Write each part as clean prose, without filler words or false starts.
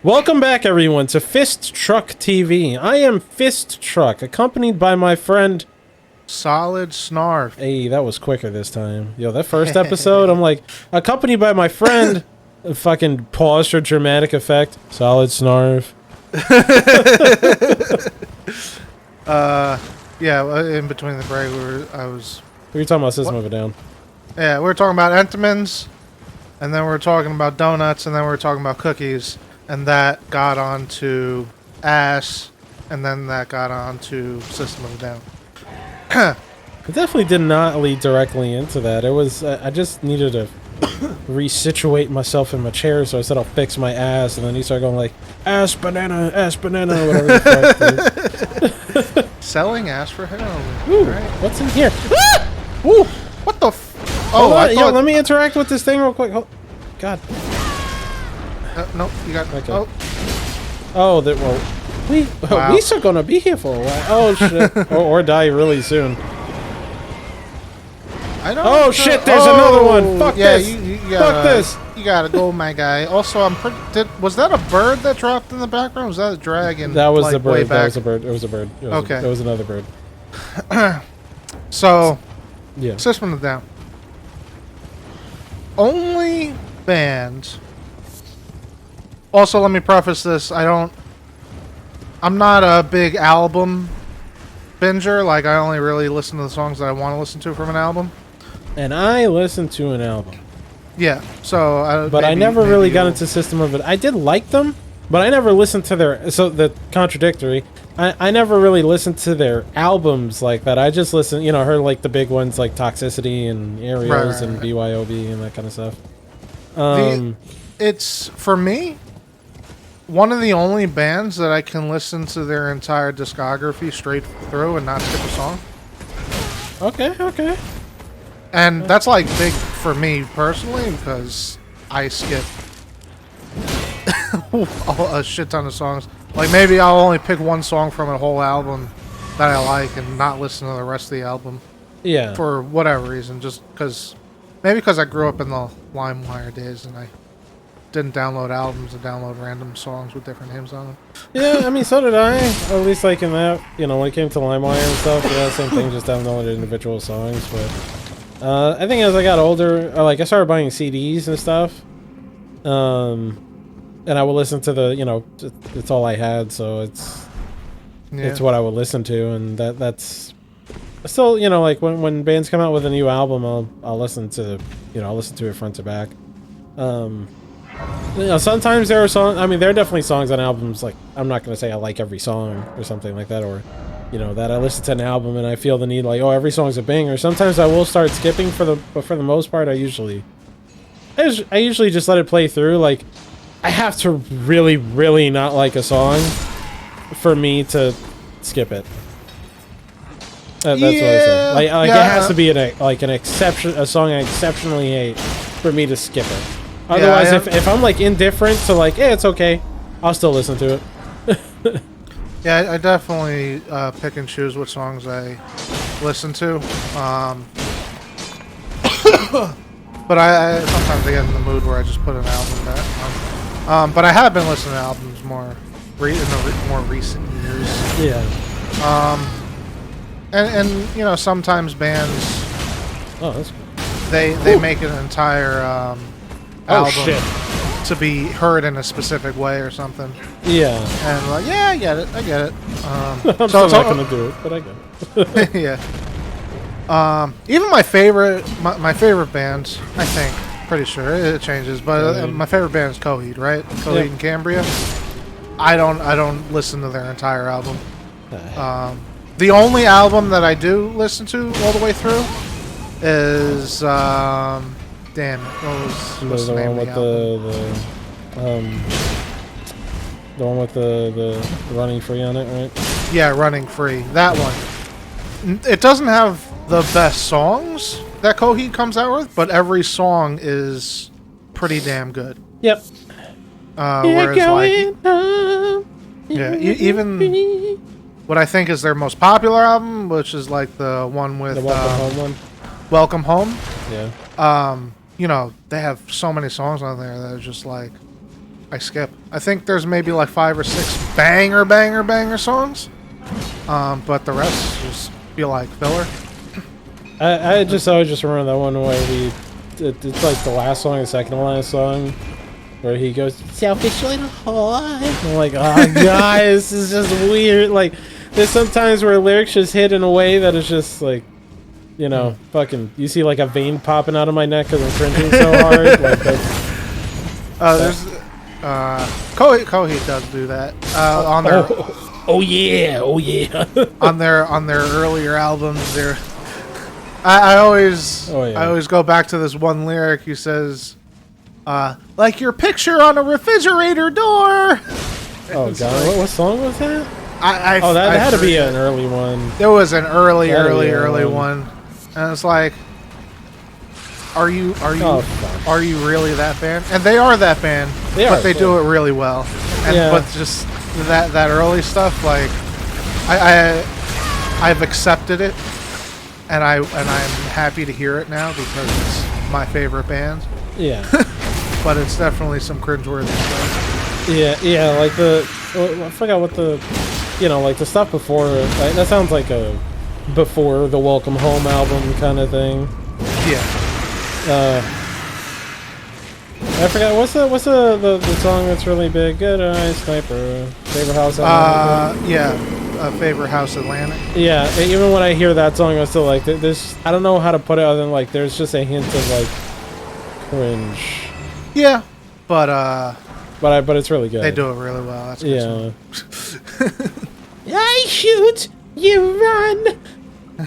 Welcome back, everyone, to Fist Truck TV. I am Fist Truck, accompanied by my friend... Solid Snarf. Hey, that was quicker this time. Yo, that first episode, I'm like, accompanied by my friend... fucking pause for dramatic effect. Solid Snarf. Yeah, in between the break, I was... We were talking about System of a Down. Yeah, we were talking about Entenmann's, and then we were talking about donuts, and then we were talking about cookies, and that got on to ass, and then that got on to System of a Down. It definitely did not lead directly into that. It was, I just needed to resituate myself in my chair, so I said I'll fix my ass, and then he started going like, ass banana, whatever the fuck, dude. Selling ass for heroin. Ooh, Right. what's in here? Ooh, what the Oh, yo, let me interact with this thing real quick. Oh, God. Nope, you got... Okay. Oh, Oh, that, well, Wow. we are gonna be here for a while. Oh, shit. or die really soon. I don't Oh, shit, there's another one. Fuck yeah, this. You Fuck gotta, this. You gotta go, my guy. Also, I'm pretty... was that a bird that dropped in the background? Was that a dragon? That was like, the bird. way That back? was a bird. It was a bird. It was Okay. It was another bird. So, Yeah. System of a Down. Only band. Also, let me preface this. I'm not a big album binger. Like, I only really listen to the songs that I want to listen to from an album. And I listened to an album. Yeah, so... But I never really got into System of it. I did like them, but I never listened to their... So, the contradictory. I never really listened to their albums like that. I just listened, you know, heard like the big ones like Toxicity and Aerials and BYOB and that kind of stuff. It's, for me, one of the only bands that I can listen to their entire discography straight through and not skip a song. Okay. And that's like big for me personally because I skip a shit ton of songs. Like maybe I'll only pick one song from a whole album that I like and not listen to the rest of the album. Yeah. For whatever reason, just because maybe because I grew up in the LimeWire days and I didn't download albums and download random songs with different names on them. Yeah, I mean, so did I. At least, like, in that, you know, when it came to LimeWire and stuff, yeah, same thing, just downloaded individual songs, but, I think as I got older, like, I started buying CDs and stuff, and I would listen to the, you know, it's all I had, so it's what I would listen to, and that's still, you know, like, when bands come out with a new album, I'll listen to, you know, I'll listen to it front to back. You know, sometimes there are songs, I mean, there are definitely songs on albums, like, I'm not going to say I like every song or something like that, or, you know, that I listen to an album and I feel the need, like, oh, every song's a banger. Sometimes I will start skipping but for the most part, I usually just let it play through. Like, I have to really, really not like a song for me to skip it. That's what I say. Like it has to be a song I exceptionally hate for me to skip it. Otherwise, if I'm like indifferent to like, hey, it's okay, I'll still listen to it. Yeah, I definitely pick and choose what songs I listen to. But I sometimes I get in the mood where I just put an album back. But I have been listening to albums more in the more recent years. Yeah. And you know, sometimes bands That's cool. they make an entire album to be heard in a specific way or something. Yeah. And like, yeah, I get it. I'm still not gonna do it, but I get it. Yeah. Even my favorite band, I think, pretty sure it changes, but my favorite band is Coheed, right? Coheed and Cambria. I don't listen to their entire album. The only album that I do listen to all the way through is damn it, what's the name of the album? The one with the Running Free on it, right? Yeah, Running Free. That one. It doesn't have the best songs that Coheed comes out with, but every song is pretty damn good. Yep. Whereas like, even what I think is their most popular album, which is like the one with the Welcome Home one. Welcome Home. Yeah. You know, they have so many songs on there that are just like I skip. I think there's maybe like 5 or 6 banger songs, but the rest just feel like filler. I just always just remember that one where it's like the last song, the second to last song, where he goes, "Selfish little whore." I'm like, oh, guys, this is just weird. Like, there's sometimes where lyrics just hit in a way that is just like, you know, fucking, you see like a vein popping out of my neck because I'm cringing so hard. Like, there's, Kohi does do that, on their... Oh yeah, oh yeah. on their earlier albums, I always go back to this one lyric. He says, like your picture on a refrigerator door. Oh god, what song was that? That had to be an early one. There was an early one, and it's like, are you really that band? And they are that band, but they do it really well. And but just that early stuff, like I've accepted it. And I'm happy to hear it now because it's my favorite band. Yeah. But it's definitely some cringeworthy stuff. Yeah, like I forgot what like the stuff before, like, that sounds like a before the Welcome Home album kind of thing. Yeah. I forgot, what's the song that's really big? Good Eye Sniper, Favorite House Atlantic? Yeah, Favorite House Atlantic. Yeah, even when I hear that song, I still like this. I don't know how to put it other than like there's just a hint of like cringe. Yeah, but it's really good. They do it really well. That's good. Yeah. I shoot, you run. You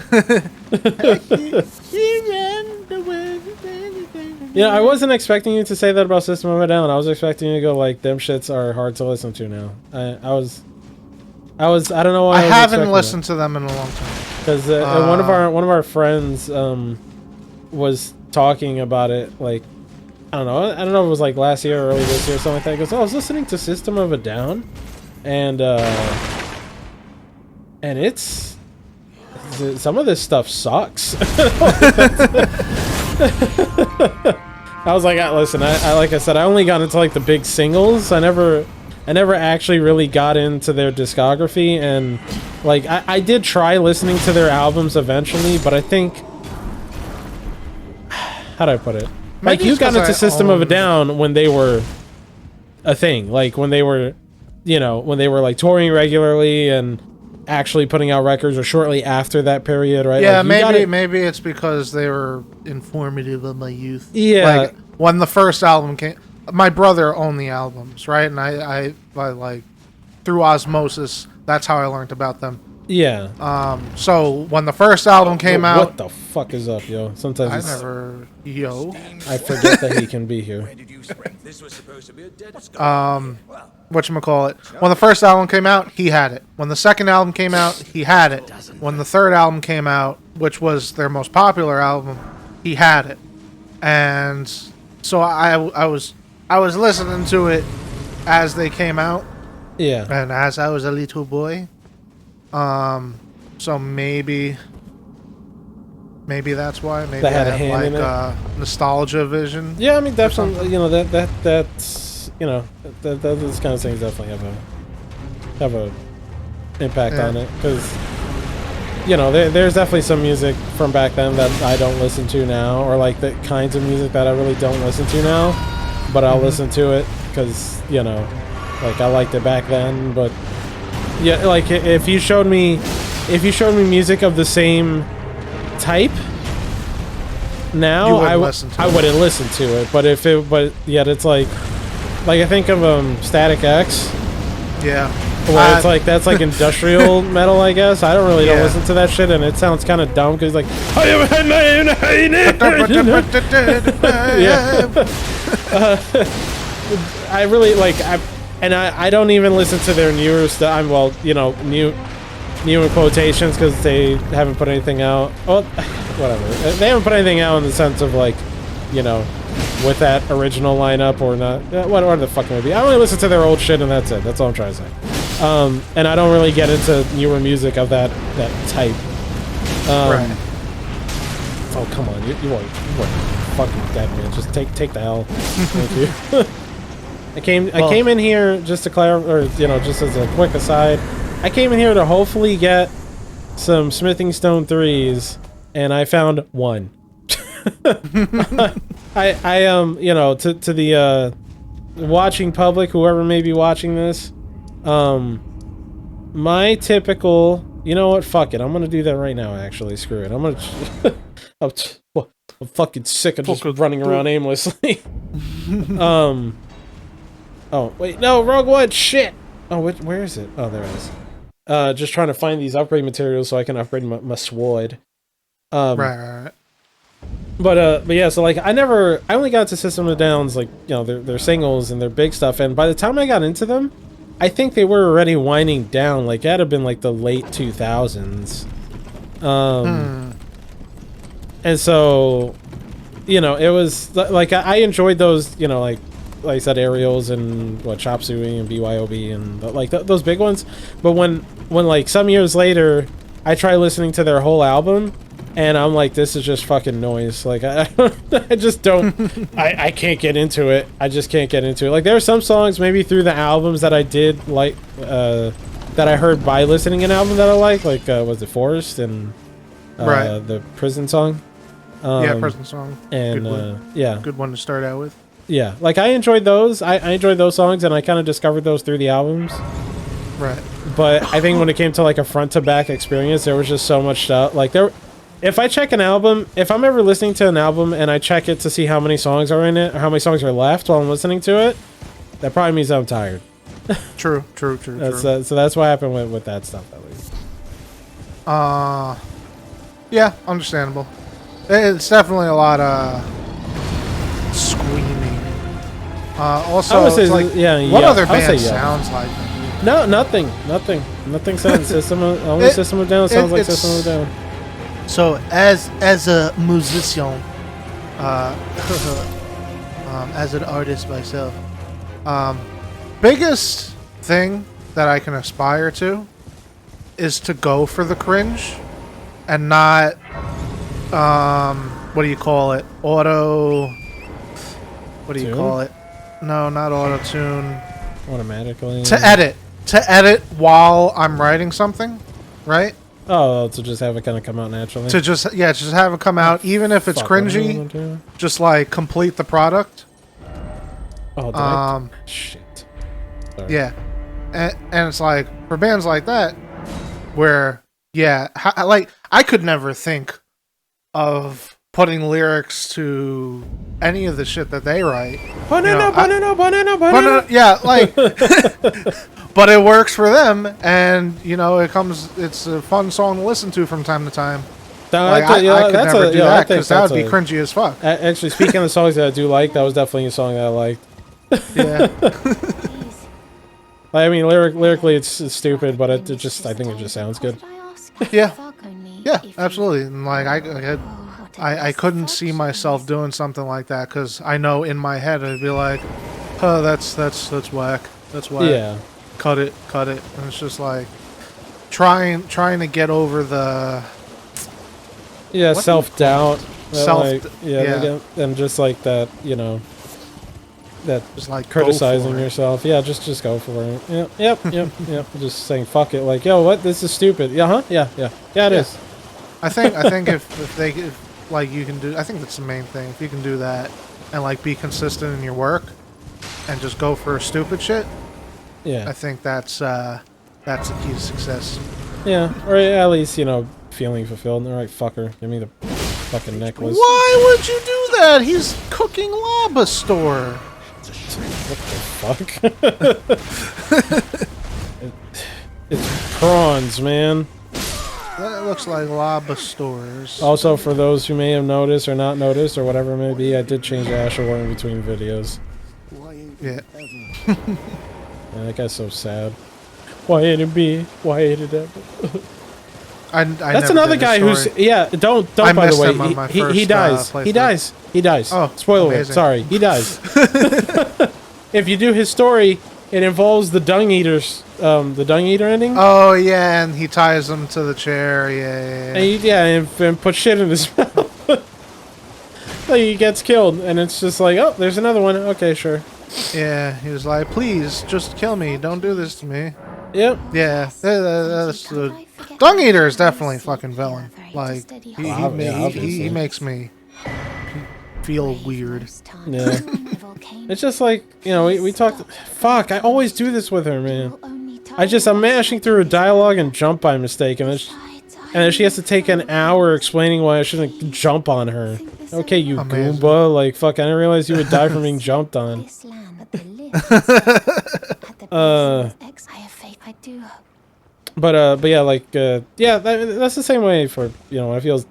run the way. Yeah, I wasn't expecting you to say that about System of a Down. I was expecting you to go like, them shits are hard to listen to now. I don't know why I haven't listened to them in a long time. Because one of our friends was talking about it, like, I don't know if it was like last year or early this year or something like that. He goes, "Oh, I was listening to System of a Down, and it's some of this stuff sucks." I was like, listen, I like I said, I only got into like the big singles. I never actually really got into their discography, and like I did try listening to their albums eventually, but I think, how do I put it? Like, you got into System of a Down when they were a thing, like when they were, when they were like touring regularly and actually putting out records, or shortly after that period, right? Yeah, like, maybe it's because they were informative of my youth. Yeah, like when the first album came, my brother owned the albums, right? And I like through osmosis, that's how I learned about them. Yeah. So when the first album came out, what the fuck is up, yo? Sometimes I forget that he can be here. Whatchamacallit? When the first album came out, he had it. When the second album came out, he had it. When the third album came out, which was their most popular album, he had it. And so I was listening to it as they came out. Yeah. And as I was a little boy. So maybe that's why. Maybe that had I a hand in it. Nostalgia vision. Yeah, I mean, definitely. That's those kind of things definitely have a impact on it, because there's definitely some music from back then that I don't listen to now, or like the kinds of music that I really don't listen to now, but I'll listen to it because like I liked it back then. But yeah, like if you showed me music of the same type now, I wouldn't listen to it. But it's like I think of Static X. Yeah. Where it's like, that's like industrial metal, I guess. I don't listen to that shit, and it sounds kind of dumb because like I really like I don't even listen to their newer stuff. New in quotations, because they haven't put anything out. Well, whatever. They haven't put anything out in the sense of like, with that original lineup or not. What the fuck maybe. I only listen to their old shit, and that's it. That's all I'm trying to say. And I don't really get into newer music of that type. Right. Oh, come on. You are fucking dead, man. Just take the L. Thank you. I came in here just to clarify, or just as a quick aside. I came in here to hopefully get some smithing stone 3s, and I found one. To the watching public, whoever may be watching this, my typical, you know what? Fuck it, I'm gonna do that right now. Actually, screw it. I'm gonna. I'm fucking sick of just running around aimlessly. Oh wait, no, wrong one. Shit. Oh, where is it? Oh, there it is. Just trying to find these upgrade materials so I can upgrade my sword. Right. But yeah, so like I only got to System of Downs, like, their singles and their big stuff, and by the time I got into them, I think they were already winding down. Like, that'd have been like the late 2000s. And so, it was like I enjoyed those, like I said, Aerials and Chop Suey and BYOB and like those big ones. But when like some years later, I try listening to their whole album, and I'm like, this is just fucking noise. Like I just don't, I can't get into it. I just can't get into it. Like there are some songs maybe through the albums that I did like, that I heard by listening an album that I like was it Forest and the Prison song. Yeah, Prison song. And good one. Yeah, good one to start out with. Yeah, like I enjoyed those. I enjoyed those songs, and I kind of discovered those through the albums. Right. But I think when it came to like a front to back experience, there was just so much stuff. Like if I check an album, if I'm ever listening to an album and I check it to see how many songs are in it or how many songs are left while I'm listening to it, that probably means I'm tired. True. So that's what happened with that stuff, at least. Yeah, understandable. It's definitely a lot of screaming. Also, say, what other band sounds like? No, nothing sounds only System of Down sounds like System of Down. So as a musician, as an artist myself, biggest thing that I can aspire to is to go for the cringe and not what do you call it? What do you call it? No, not auto-tune. Automatically? To edit while I'm writing something, right? Oh, to just have it kind of come out naturally? To just have it come out, even if it's cringy, just like complete the product. Oh, shit. Sorry. Yeah. And it's like, for bands like that, where, like, I could never think of putting lyrics to any of the shit that they write. Banana. Yeah, like, but it works for them, and it's a fun song to listen to from time to time. Like, I could never do that because that would be cringy as fuck. Actually, speaking of the songs that I do like, that was definitely a song that I liked. Yeah. I mean, lyrically, it's stupid, but I think it just sounds good. Yeah, absolutely. And like I couldn't see myself doing something like that because I know in my head I'd be like, "Oh, that's whack. That's whack. Yeah, cut it." And it's just like trying to get over the self-doubt, and just like that, that just like criticizing yourself. Yeah, just go for it. Yep. Just saying fuck it. Like, yo, what? This is stupid. Yeah, it is. I think if like you can do, I think that's the main thing. If you can do that and like be consistent in your work and just go for stupid shit, I think that's the key to success. Yeah, or at least feeling fulfilled. All right, fucker, give me the fucking necklace. Why would you do that? He's cooking lava store. What the fuck? It's prawns, man. That looks like lava stores. Also, for those who may have noticed or not noticed or whatever it may be, I did change Asher in between videos. Yeah. That guy's so sad. Why ain't it me? Why ain't it ever? That's another guy who's don't by the way he dies. He dies. Oh, spoiler alert. Sorry, he dies. If you do his story, it involves the dung eaters, the dung eater ending. Oh yeah, and he ties them to the chair. And puts shit in his mouth. Like he gets killed, and it's just like, oh, there's another one. Okay, sure. Yeah, he was like, please, just kill me. Don't do this to me. Yep. Yeah, that's the... Dung Eater is definitely a fucking villain. Like, he makes me feel weird. Yeah. It's just like, you know, we talked... Fuck, I always do this with her, man. I'm mashing through a dialogue and jump by mistake, and then she has to take an hour explaining why I shouldn't jump on her. Okay, you Goomba, like, fuck, I didn't realize you would die from being jumped on. But yeah, like, yeah, that's the same way for, you know, I feel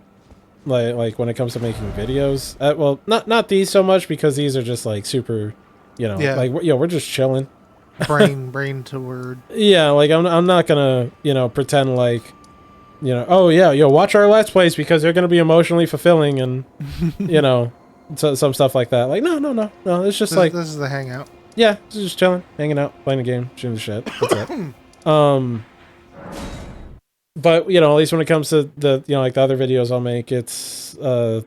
like when it comes to making videos. Well, not these so much, because these are just, like, super, you know, like, you know, we're just chilling. brain to word. Yeah, like, I'm not gonna, you know, pretend like, you know, oh yeah, yo, watch our Let's Plays because they're gonna be emotionally fulfilling and, you know, some stuff like that. Like, no, it's just like... This is the hangout. Yeah, just chilling, hanging out, playing a game, shooting the shit. That's it. But, you know, at least when it comes to the, you know, like the other videos I'll make, it's, I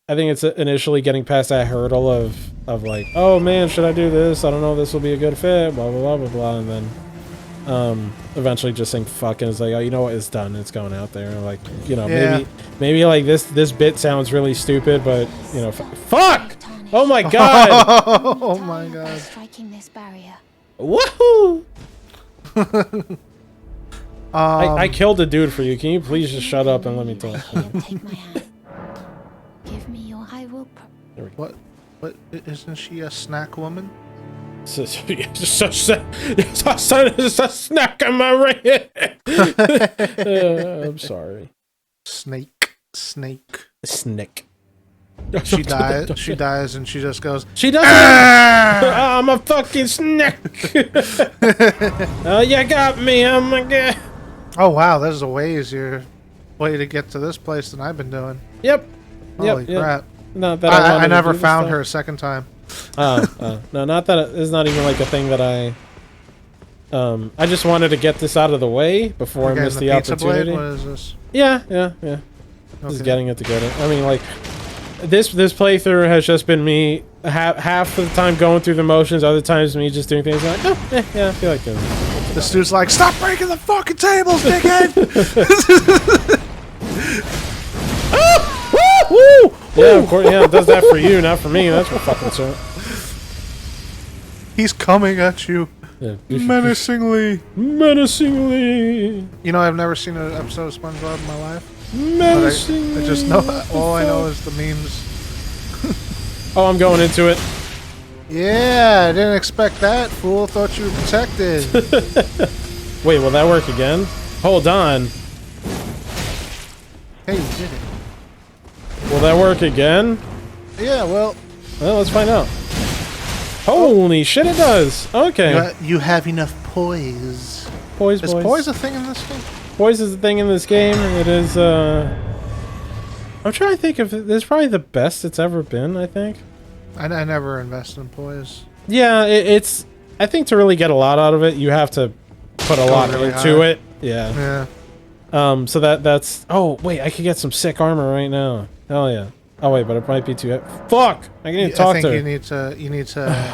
think it's initially getting past that hurdle of like, oh man, should I do this? I don't know if this will be a good fit, blah, blah, blah, blah, blah, and then, eventually just saying fuck, and it's like, oh, you know what, it's done, it's going out there, like, you know, maybe like this bit sounds really stupid, but, you know, fuck! Oh my god! Oh my god. Striking this barrier. Woohoo! I killed a dude for you. Can you please just shut up and let me talk? Take my hand. Give me your... I will... What? Isn't she a snack woman? It's a snack on my ring. I'm sorry. Snake. She dies and she just goes, she doesn't. I'm a fucking snake. Oh, you got me. Oh my god. Oh wow, there's a way easier way to get to this place than I've been doing. Yep. Holy crap. Not that I never found her a second time. No, not that it's not even like a thing that I just wanted to get this out of the way before I missed the opportunity. What is this? Yeah. Okay. Just getting it together. I mean, like, this playthrough has just been me half of the time going through the motions, other times me just doing things like, oh, yeah, I feel like doing this. This dude's like, stop breaking the fucking tables, dickhead! Woo! Yeah, of course, yeah, it does that for you, not for me. That's for fucking sure. He's coming at you. Yeah. Menacingly. You know, I've never seen an episode of SpongeBob in my life. Menacingly. I just know, all I know is the memes. Oh, I'm going into it. Yeah, I didn't expect that, fool. Thought you were protected. Wait, will that work again? Hold on. Hey, you did it. Will that work again? Yeah, well, let's find out. Holy shit, it does. Okay. You have enough poise. Poise. Is poise a thing in this game? Poise is a thing in this game. It is, I'm trying to think if it's probably the best it's ever been, I think. I never invested in poise. Yeah, it's... I think to really get a lot out of it, you have to put a lot into it. Yeah. So that's... Oh, wait, I could get some sick armor right now. Hell yeah. Oh, wait, but it might be too... Fuck! I need to talk to her. I think you need to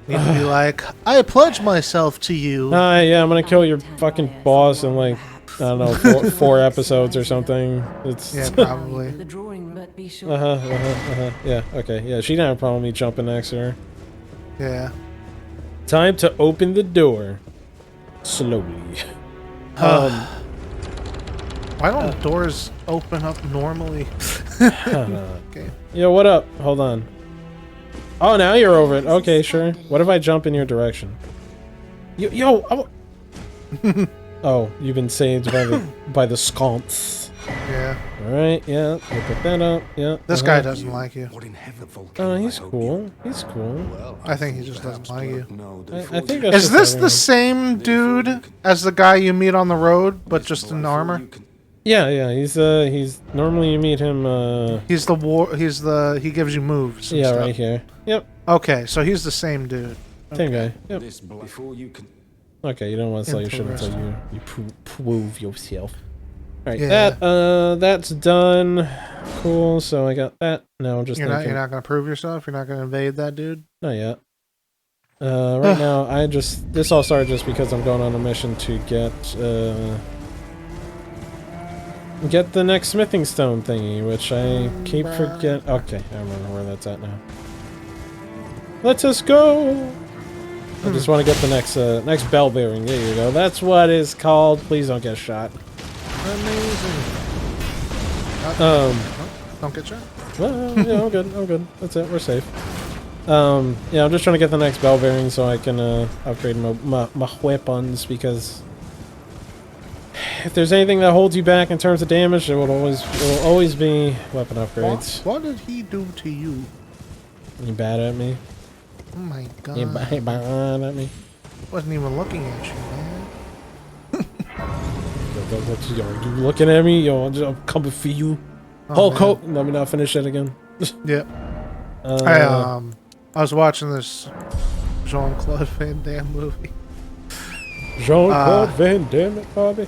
be like, I pledge myself to you. Yeah, I'm gonna kill your fucking boss in, like, I don't know, four episodes or something. It's... Yeah, probably. Yeah, okay. Yeah, she didn't have a problem with me jumping next to her. Yeah. Time to open the door. Slowly. Why don't doors open up normally? Okay. Yo, what up? Hold on. Oh, now you're over it. Okay, sure. What if I jump in your direction? Yo, oh, you've been saved by the sconce. Yeah. Alright, yeah. We'll put that up. Yeah. This guy doesn't like you. Oh, he's cool. He's cool. I think he just doesn't like you. I think that's Is this the same dude as the guy you meet on the road, but just in armor? Yeah. He's normally you meet him. He gives you moves. Yeah, stuff. right here. Yep. Okay, so he's the same dude. Same guy. Yep. Okay, you don't want to sell your shit until you prove yourself. Alright, yeah. That's done. Cool, so I got that. Now I'm just You're not gonna prove yourself? You're not gonna invade that dude? Not yet. Right now, this all started just because I'm going on a mission to get the next smithing stone thingy, which I keep forgetting. Okay, I remember where that's at now. Let us go! I just want to get the next bell bearing. There you go. That's what it's called. Please don't get shot. Amazing. Don't get shot. Well, yeah, I'm good. I'm good. That's it. We're safe. Yeah, I'm just trying to get the next bell bearing so I can upgrade my weapons, because if there's anything that holds you back in terms of damage, it will always be weapon upgrades. What did he do to you? You bad at me? Oh my god. You bad at me? Wasn't even looking at you, man. You looking at me? Yo, I'm coming for you. Oh, Hulk Hogan. Let me not finish it again. Yep. I was watching this Jean-Claude Van Damme movie. Jean-Claude Van Damme, Bobby.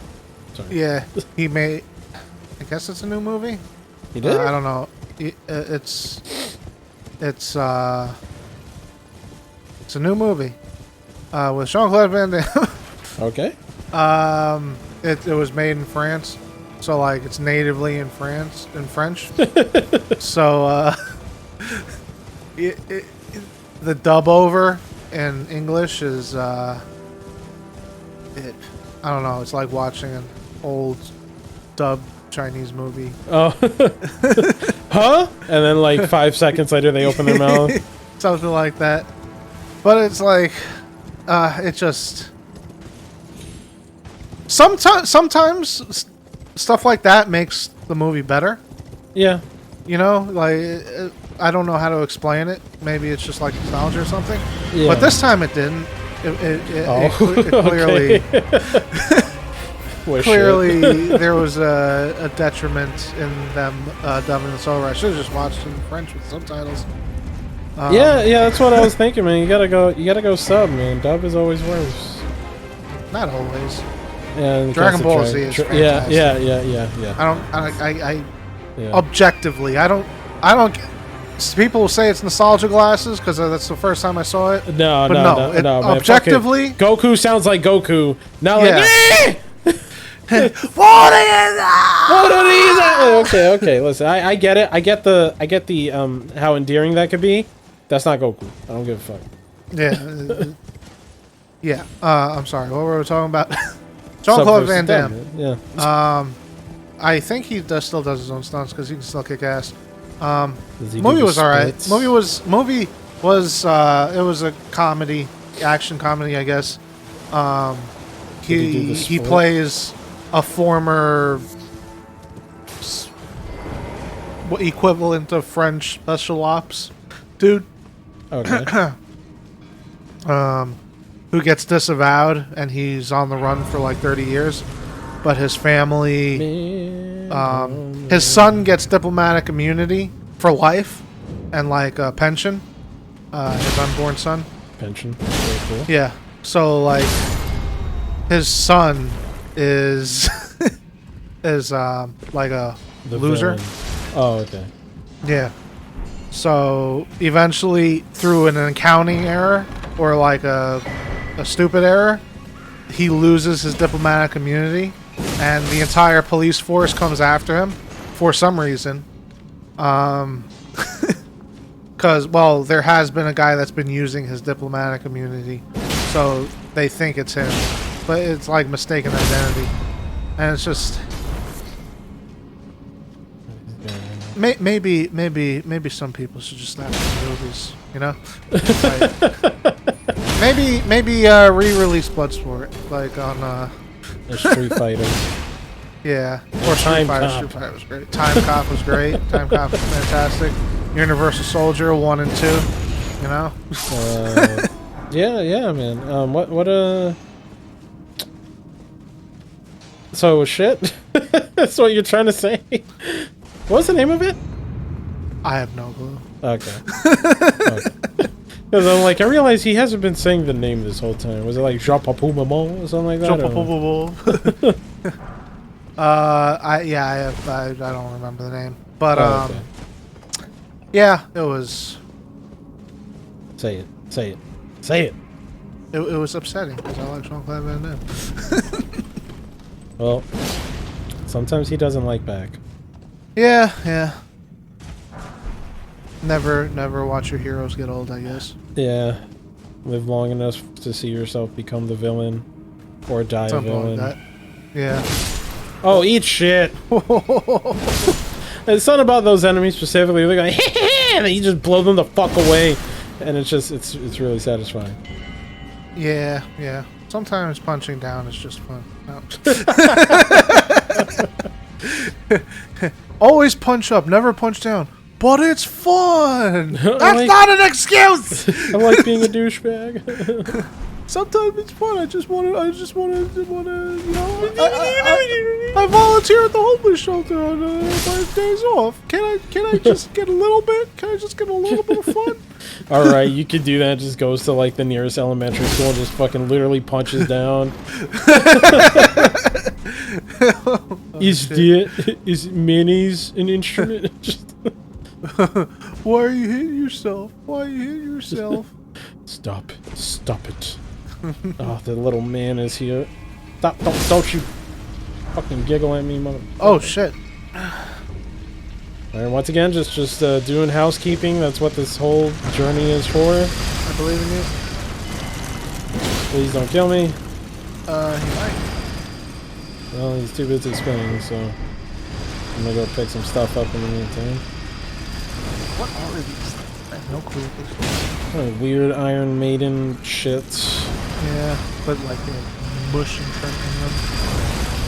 Sorry. Yeah, he made. I guess it's a new movie. He did? I don't know. It's a new movie with Jean-Claude Van Damme. Okay. It was made in France, so like it's natively in French. So the dub over in English is I don't know. It's like watching an old dub Chinese movie. Oh. Huh? And then like 5 seconds later they open their mouth. Something like that. But it's like it just sometimes stuff like that makes the movie better. Yeah. You know, like I don't know how to explain it. Maybe it's just like nostalgia or something. Yeah. But this time it didn't. It clearly clearly there was a detriment in them dubbing this over. I should have just watched it in French with subtitles. Yeah, that's what I was thinking, man. You gotta go sub, man. Dub is always worse. Not always. Yeah, Dragon Ball Z is fantastic. Yeah. Objectively, I don't. People will say it's nostalgia glasses because that's the first time I saw it. No, man. Objectively, Goku sounds like Goku. Not like. What is that? Okay. Listen, I get it. I get the how endearing that could be. That's not Goku. I don't give a fuck. Yeah. Yeah. I'm sorry. What were we talking about? Jean-Claude Van Damme. Yeah. I think he still does his own stunts because he can still kick ass. Movie was alright. Movie was it was a comedy, action comedy, I guess. He plays a former equivalent of French special ops dude. Okay. Who gets disavowed and he's on the run for like 30 years, but his family, his son gets diplomatic immunity for life and like a pension, his unborn son. Pension. Very cool. Yeah. So like his son is like a loser. Villain. Oh, okay. Yeah. So eventually, through an accounting error or like a stupid error, he loses his diplomatic immunity, and the entire police force comes after him for some reason. Because, well, there has been a guy that's been using his diplomatic immunity, so they think it's him, but it's like mistaken identity, and it's just maybe some people should just stop making movies, you know? Like, maybe re-release Bloodsport, like on A Street Fighter. yeah, or Street Fighter. Street Fighter was great. Time Cop was great. Time Cop was fantastic. Universal Soldier 1 and 2, you know? Yeah, man. So it was shit? That's what you're trying to say? What was the name of it? I have no clue. Okay. Because I'm like, I realize he hasn't been saying the name this whole time. Was it like Jean Papu Maman or something like that? I don't remember the name, but okay. yeah, it was. Say it. Say it. It was upsetting because I like Jean-Claude Van Damme. Well, sometimes he doesn't like back. Yeah. Never watch your heroes get old, I guess. Yeah. Live long enough to see yourself become the villain. Or die Something a villain. like that. Yeah. Oh, eat shit! It's not about those enemies specifically. They're going, and you just blow them the fuck away. And it's just, it's really satisfying. Yeah. Sometimes punching down is just fun. No. Always punch up, never punch down. But it's fun! That's not an excuse! I like being a douchebag. Sometimes it's fun. I just wanna, you know. I volunteer at the homeless shelter on my days off. Can I just get a little bit? Can I just get a little bit of fun? Alright, you could do that. Just goes to like the nearest elementary school and just fucking literally punches down. Is mayonnaise an instrument? Why are you hitting yourself? Stop it. Oh, the little man is here. Stop, don't you fucking giggle at me, mother. Oh shit. Alright, once again, just doing housekeeping. That's what this whole journey is for. I believe in you. Please don't kill me. He might. Well, he's too busy spinning, so I'm gonna go pick some stuff up in the meantime. What are these? I have no clue what this is. Oh, weird Iron Maiden shit. Yeah, but like they're mush and shrinking them.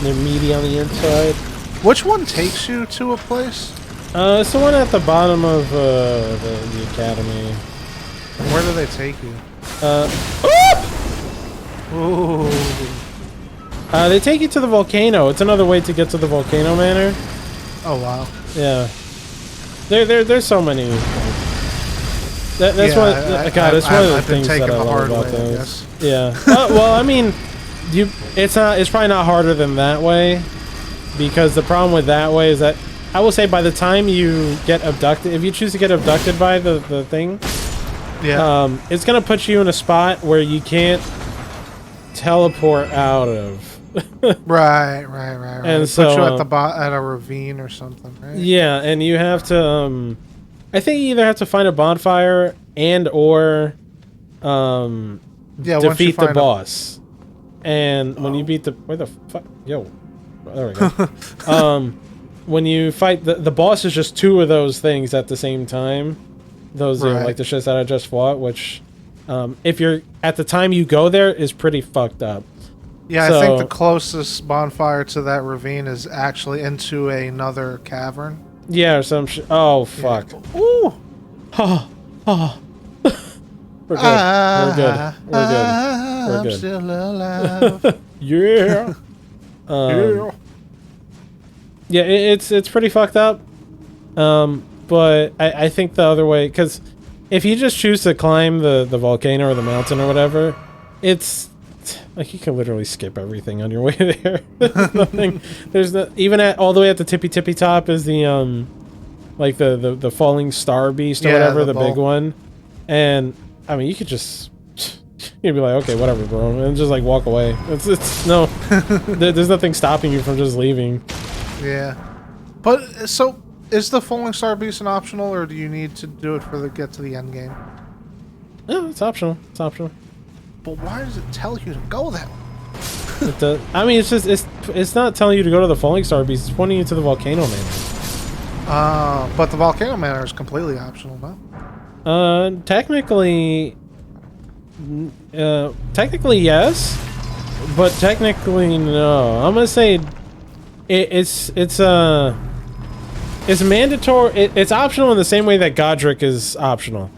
They're meaty on the inside. Which one takes you to a place? It's the one at the bottom of the academy. Where do they take you? Ooh. They take you to the volcano. It's another way to get to the volcano manor. Oh wow. Yeah. There's so many. That's Yeah, one of the things that I love about way, those. Yeah. Well, I mean, it's probably not harder than that way, because the problem with that way is that I will say by the time you get abducted, if you choose to get abducted by the thing, yeah, it's gonna put you in a spot where you can't teleport out of. right. And Put so you at at a ravine or something, right? Yeah, and you have to I think you either have to find a bonfire or defeat the boss. And when you beat the where the fuck there we go. When you fight the boss is just two of those things at the same time. Those are like the shits that I just fought, which if you're at the time you go there is pretty fucked up. Yeah, So, I think the closest bonfire to that ravine is actually into another cavern. Yeah, or some shit. Oh fuck. Yeah. Ooh. We're good. We're good. I'm still alive. Yeah. Yeah, it's pretty fucked up. But I think the other way, because if you just choose to climb the volcano or the mountain or whatever, it's like you can literally skip everything on your way there. Nothing. There's even at all the way at the tippy top is the like the falling star beast or whatever, the big one. And I mean, you could just you'd be like, okay, whatever, bro, and just like walk away. It's no, there's nothing stopping you from just leaving. Yeah, but so is the falling star beast an optional, or do you need to do it for get to the end game? No, it's optional. It's optional. But why does it tell you to go there? It does. I mean, it's just it's not telling you to go to the falling star beast. It's pointing you to the volcano manor. But the volcano manor is completely optional, no? Technically yes, but technically no. I'm gonna say it's mandatory. It's optional in the same way that Godric is optional.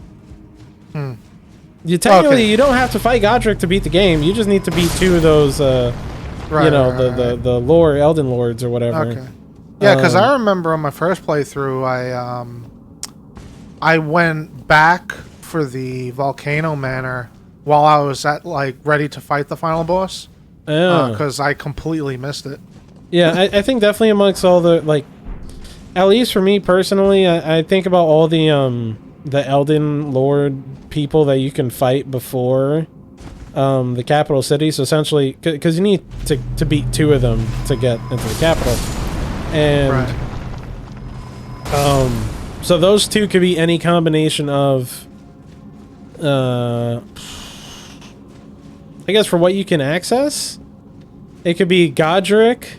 You technically you don't have to fight Godric to beat the game. You just need to beat two of those the lore Elden Lords or whatever. Okay. Yeah, because I remember on my first playthrough, I went back for the volcano manor while I was ready to fight the final boss. Because I completely missed it. Yeah, I think definitely amongst all the at least for me personally, I think about all the the Elden Lord people that you can fight before the capital city. So essentially, because you need to beat 2 of them to get into the capital, and so those 2 could be any combination of I guess for what you can access, it could be Godric,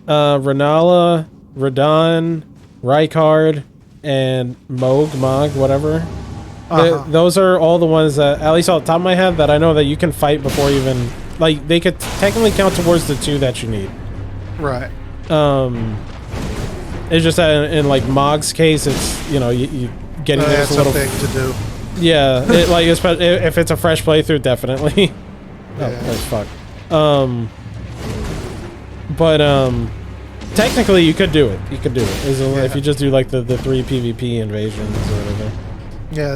Renala, Radon, Rykard, and Mog, whatever. Those are all the ones that, at least off the top of my head, that I know that you can fight before you even... Like, they could technically count towards the 2 that you need. Right. It's just that in like, Mog's case, it's, you know, you getting That's a little... thing to do. Yeah, like, especially if it's a fresh playthrough, definitely. Fuck. Technically, you could do it. You could do it. If you just do, like, the 3 PvP invasions or whatever. Yeah,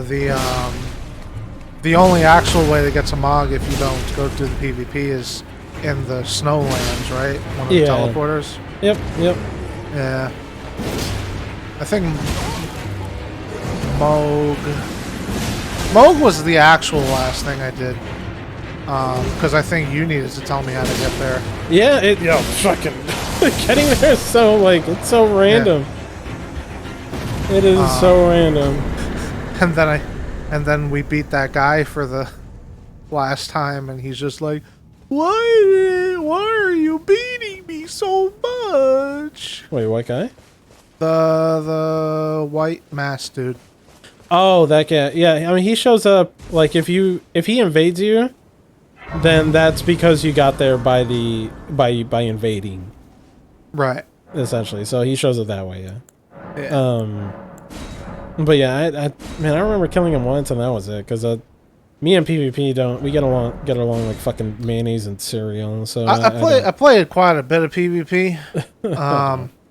the only actual way to get to Mog if you don't go through the PvP is in the Snowlands, right? One of the teleporters. Yep. Yeah. I think Mog was the actual last thing I did. Because I think you needed to tell me how to get there. Yeah, fucking getting there is so, like, it's so random. Yeah. It is so random. And then we beat that guy for the last time, and he's just like, why are you beating me so much? Wait, what guy? The white mask dude. Oh, that guy. Yeah, I mean, he shows up, like, if he invades you, then that's because you got there by invading. Right. Essentially. So he shows up that way, yeah. Yeah. But yeah, I remember killing him once and that was it, because me and PvP we get along like fucking mayonnaise and cereal. So I played quite a bit of PvP.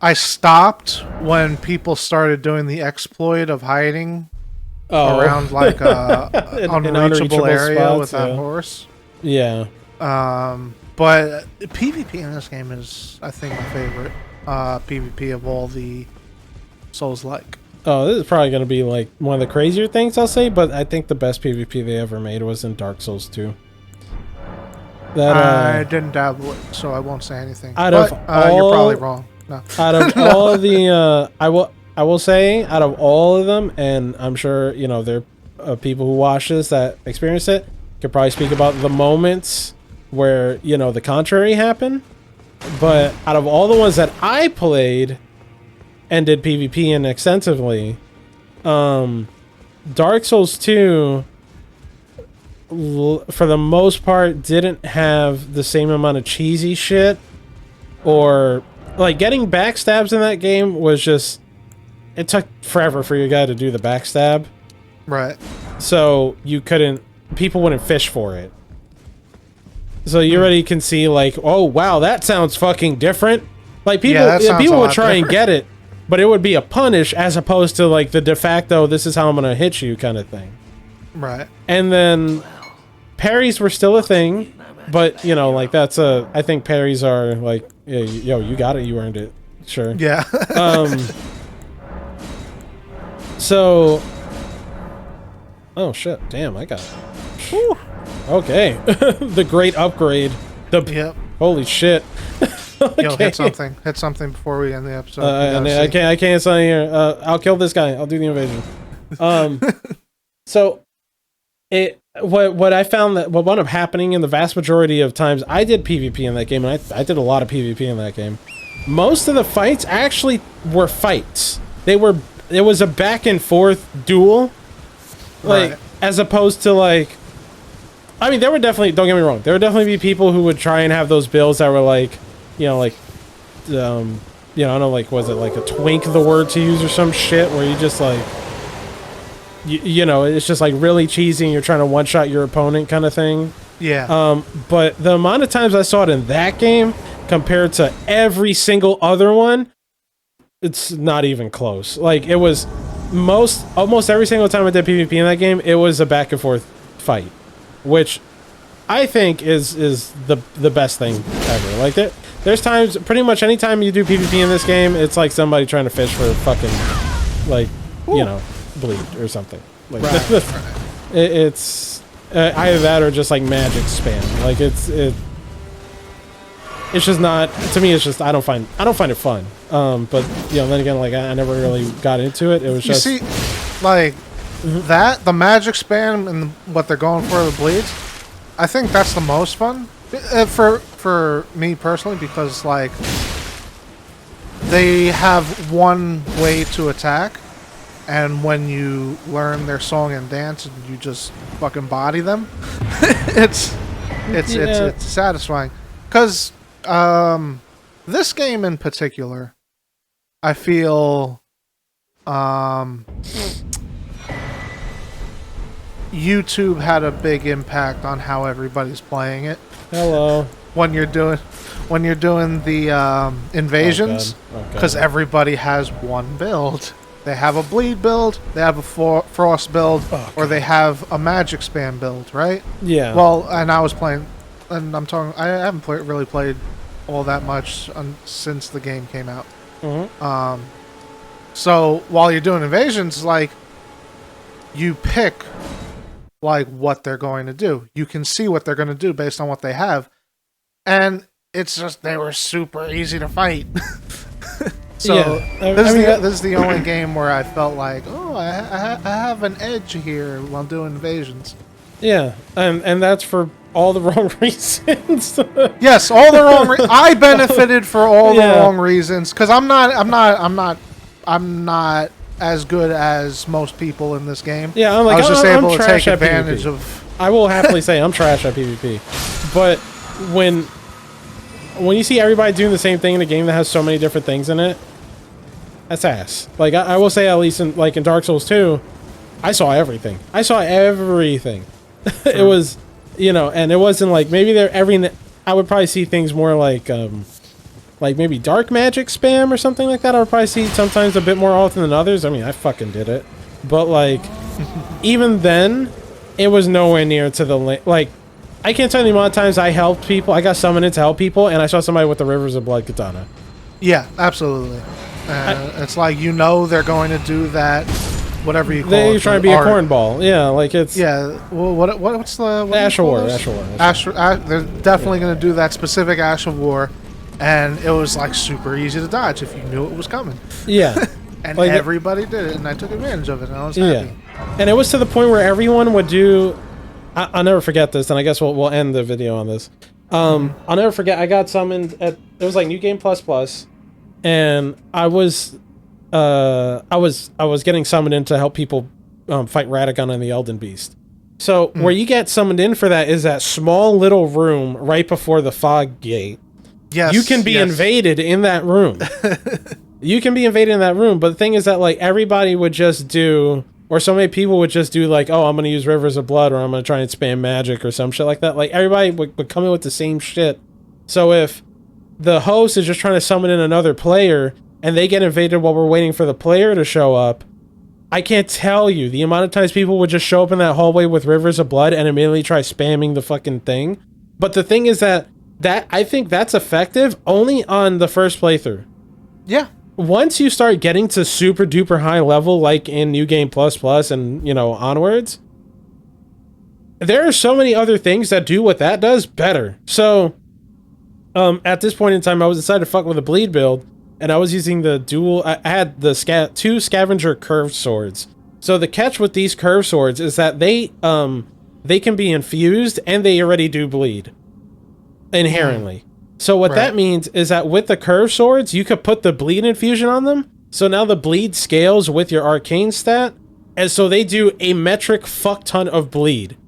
I stopped when people started doing the exploit of hiding around like an unreachable area spots, with that horse. Yeah. But PvP in this game is, I think, my favorite PvP of all the Souls-like. Oh, this is probably going to be like one of the crazier things I'll say, but I think the best PvP they ever made was in Dark Souls 2. I didn't dabble it, so I won't say anything. You're probably wrong. No. Out of all the, I will say, out of all of them, and I'm sure, you know, there are people who watch this that experience it, could probably speak about the moments where, you know, the contrary happened. But out of all the ones that I played and did PvP in extensively, Dark Souls 2, for the most part, didn't have the same amount of cheesy shit. Or, like, getting backstabs in that game was just... It took forever for your guy to do the backstab. Right. So, you couldn't... People wouldn't fish for it. So you already can see, like, oh, wow, that sounds fucking different. Like, people would try and get it, but it would be a punish as opposed to, like, the de facto, this is how I'm going to hit you kind of thing. Right. And then parries were still a thing, but, you know, like, that's a... I think parries are, like, yeah, yo, you got it, you earned it. Sure. Yeah. So... Oh, shit. Damn, I got it. Whew. Okay. The great upgrade. Yep. Holy shit. Okay. Yo, hit something. Hit something before we end the episode. I can't sign here. I'll kill this guy. I'll do the invasion. So what I found that what wound up happening in the vast majority of times I did PvP in that game, and I did a lot of PvP in that game. Most of the fights actually were fights. It was a back and forth duel. Like, right. As opposed to, like, I mean, there were definitely, don't get me wrong, there would definitely be people who would try and have those builds that were like, you know, like, you know, I don't know, like, was it like a twink the word to use or some shit where you just like, you know, it's just like really cheesy and you're trying to one-shot your opponent kind of thing. Yeah. But the amount of times I saw it in that game compared to every single other one, it's not even close. Like, it was almost every single time I did PvP in that game, it was a back and forth fight, which I think is the best thing ever. Like, there's times, pretty much anytime you do PvP in this game, it's like somebody trying to fish for fucking, like, you know, bleed or something. Like Right. it's either that or just like magic spam. Like it's just not, to me. It's just I don't find it fun. But then again, like I never really got into it. It was just you see, like that the magic spam and what they're going for the bleeds. I think that's the most fun for me personally, because like they have one way to attack, and when you learn their song and dance and you just fucking body them, it's satisfying. Because this game in particular, I feel YouTube had a big impact on how everybody's playing it. hello. When you're doing the invasions, because everybody has one build. They have a bleed build, they have a frost build, or they have a magic spam build, right? Yeah. Well, and I was playing, and I'm talking. I haven't really played all that much since the game came out. Mm-hmm. So while you're doing invasions, like you pick like what they're going to do. You can see what they're going to do based on what they have, and it's just they were super easy to fight. So yeah. this is the only game where I felt like, oh, I have an edge here while doing invasions. Yeah, and that's for all the wrong reasons. Yes, all the wrong. I benefited for all the wrong reasons because I'm not as good as most people in this game. Yeah, I'm like, I was just able to take at advantage PvP. of. I will happily say I'm trash at PvP, but when you see everybody doing the same thing in a game that has so many different things in it, that's ass. Like I will say, at least in Dark Souls 2, I saw everything. It was, and it wasn't like maybe I would probably see things more like maybe dark magic spam or something like that. I would probably see sometimes a bit more often than others. I mean, I fucking did it, but like even then, it was nowhere near to the like. I can't tell you the amount of times I helped people. I got summoned in to help people, and I saw somebody with the Rivers of Blood katana. Yeah, absolutely. It's like they're going to do that, whatever you call it. They're trying to be a cornball. Yeah, like it's... Yeah, well, what's the... Ash of War. They're definitely going to do that specific Ash of War, and it was like super easy to dodge if you knew it was coming. Yeah. And like everybody did it, and I took advantage of it, and I was happy. Yeah. And it was to the point where everyone would do... I'll never forget this, and I guess we'll end the video on this. I'll never forget, I got summoned at... It was like New Game Plus Plus, and I was getting summoned in to help people fight Radagon and the Elden Beast. So where you get summoned in for that is that small little room right before the fog gate. Yes. You can be invaded in that room. You can be invaded in that room, but the thing is that like everybody would just do, or so many people would just do like, oh, I'm gonna use Rivers of Blood, or I'm gonna try and spam magic or some shit like that. Like everybody would come in with the same shit. So if the host is just trying to summon in another player and they get invaded while we're waiting for the player to show up, I can't tell you the amount of times people would just show up in that hallway with Rivers of Blood and immediately try spamming the fucking thing. But the thing is that I think that's effective only on the first playthrough. Yeah. Once you start getting to super duper high level, like in New Game Plus Plus and, onwards, there are so many other things that do what that does better. So, at this point in time, I was decided to fuck with a bleed build, and I was using the dual... I had the two scavenger curved swords. So the catch with these curved swords is that they can be infused, and they already do bleed. Inherently. So what that means is that with the curved swords, you could put the bleed infusion on them. So now the bleed scales with your arcane stat. And so they do a metric fuck ton of bleed.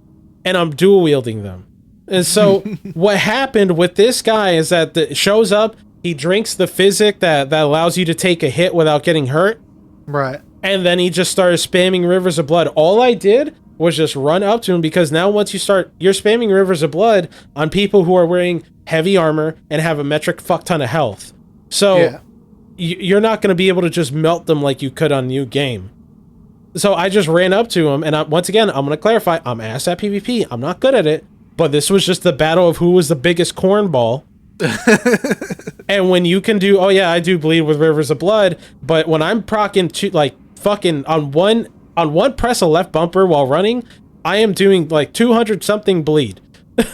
And I'm dual wielding them. And so what happened with this guy is that it shows up, he drinks the physic that allows you to take a hit without getting hurt. Right. And then he just started spamming Rivers of Blood. All I did was just run up to him, because now once you're spamming Rivers of Blood on people who are wearing heavy armor and have a metric fuck ton of health. So you're not going to be able to just melt them like you could on New Game. So I just ran up to him, and once again, I'm going to clarify, I'm ass at PvP. I'm not good at it, but this was just the battle of who was the biggest cornball. And when you can do, oh yeah, I do bleed with Rivers of Blood, but when I'm proccing to like fucking on on one press of left bumper while running, I am doing like 200 something bleed,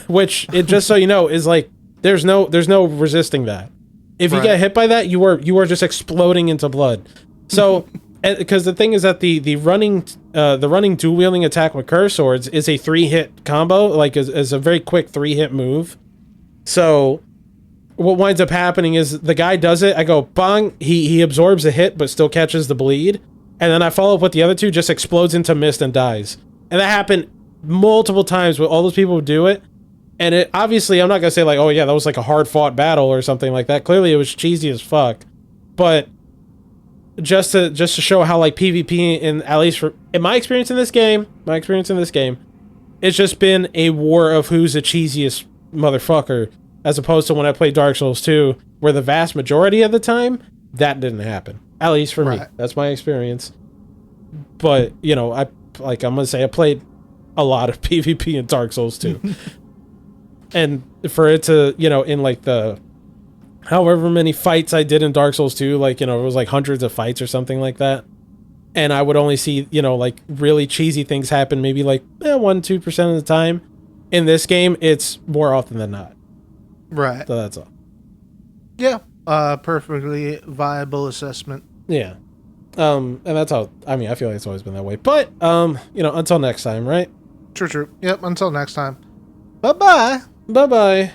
which it just so you know is like there's no resisting that. If you get hit by that, you are just exploding into blood. So, because the thing is that the running dual wielding attack with curse swords is a 3-hit combo, like is a very quick 3-hit move. So, what winds up happening is the guy does it. I go bang, he absorbs a hit but still catches the bleed, and then I follow up with the other two, just explodes into mist and dies. And that happened multiple times with all those people who do it. And it obviously, I'm not gonna say like, oh yeah, that was like a hard fought battle or something like that. Clearly, it was cheesy as fuck. But just to show how like PvP, in at least in my experience in this game, it's just been a war of who's the cheesiest motherfucker, as opposed to when I played Dark Souls 2, where the vast majority of the time that didn't happen. At least for me, that's my experience. But you know, I'm gonna say I played a lot of PvP in Dark Souls 2. And for it to, you know, in like the however many fights I did in Dark Souls 2, like, you know, it was like hundreds of fights or something like that. And I would only see, you know, like really cheesy things happen maybe like 1-2% of the time. In this game, it's more often than not. Right. So that's all. Yeah. Perfectly viable assessment. Yeah. And that's how, I mean, I feel like it's always been that way. But, you know, until next time, right? True. Yep, until next time. Bye-bye. Bye-bye.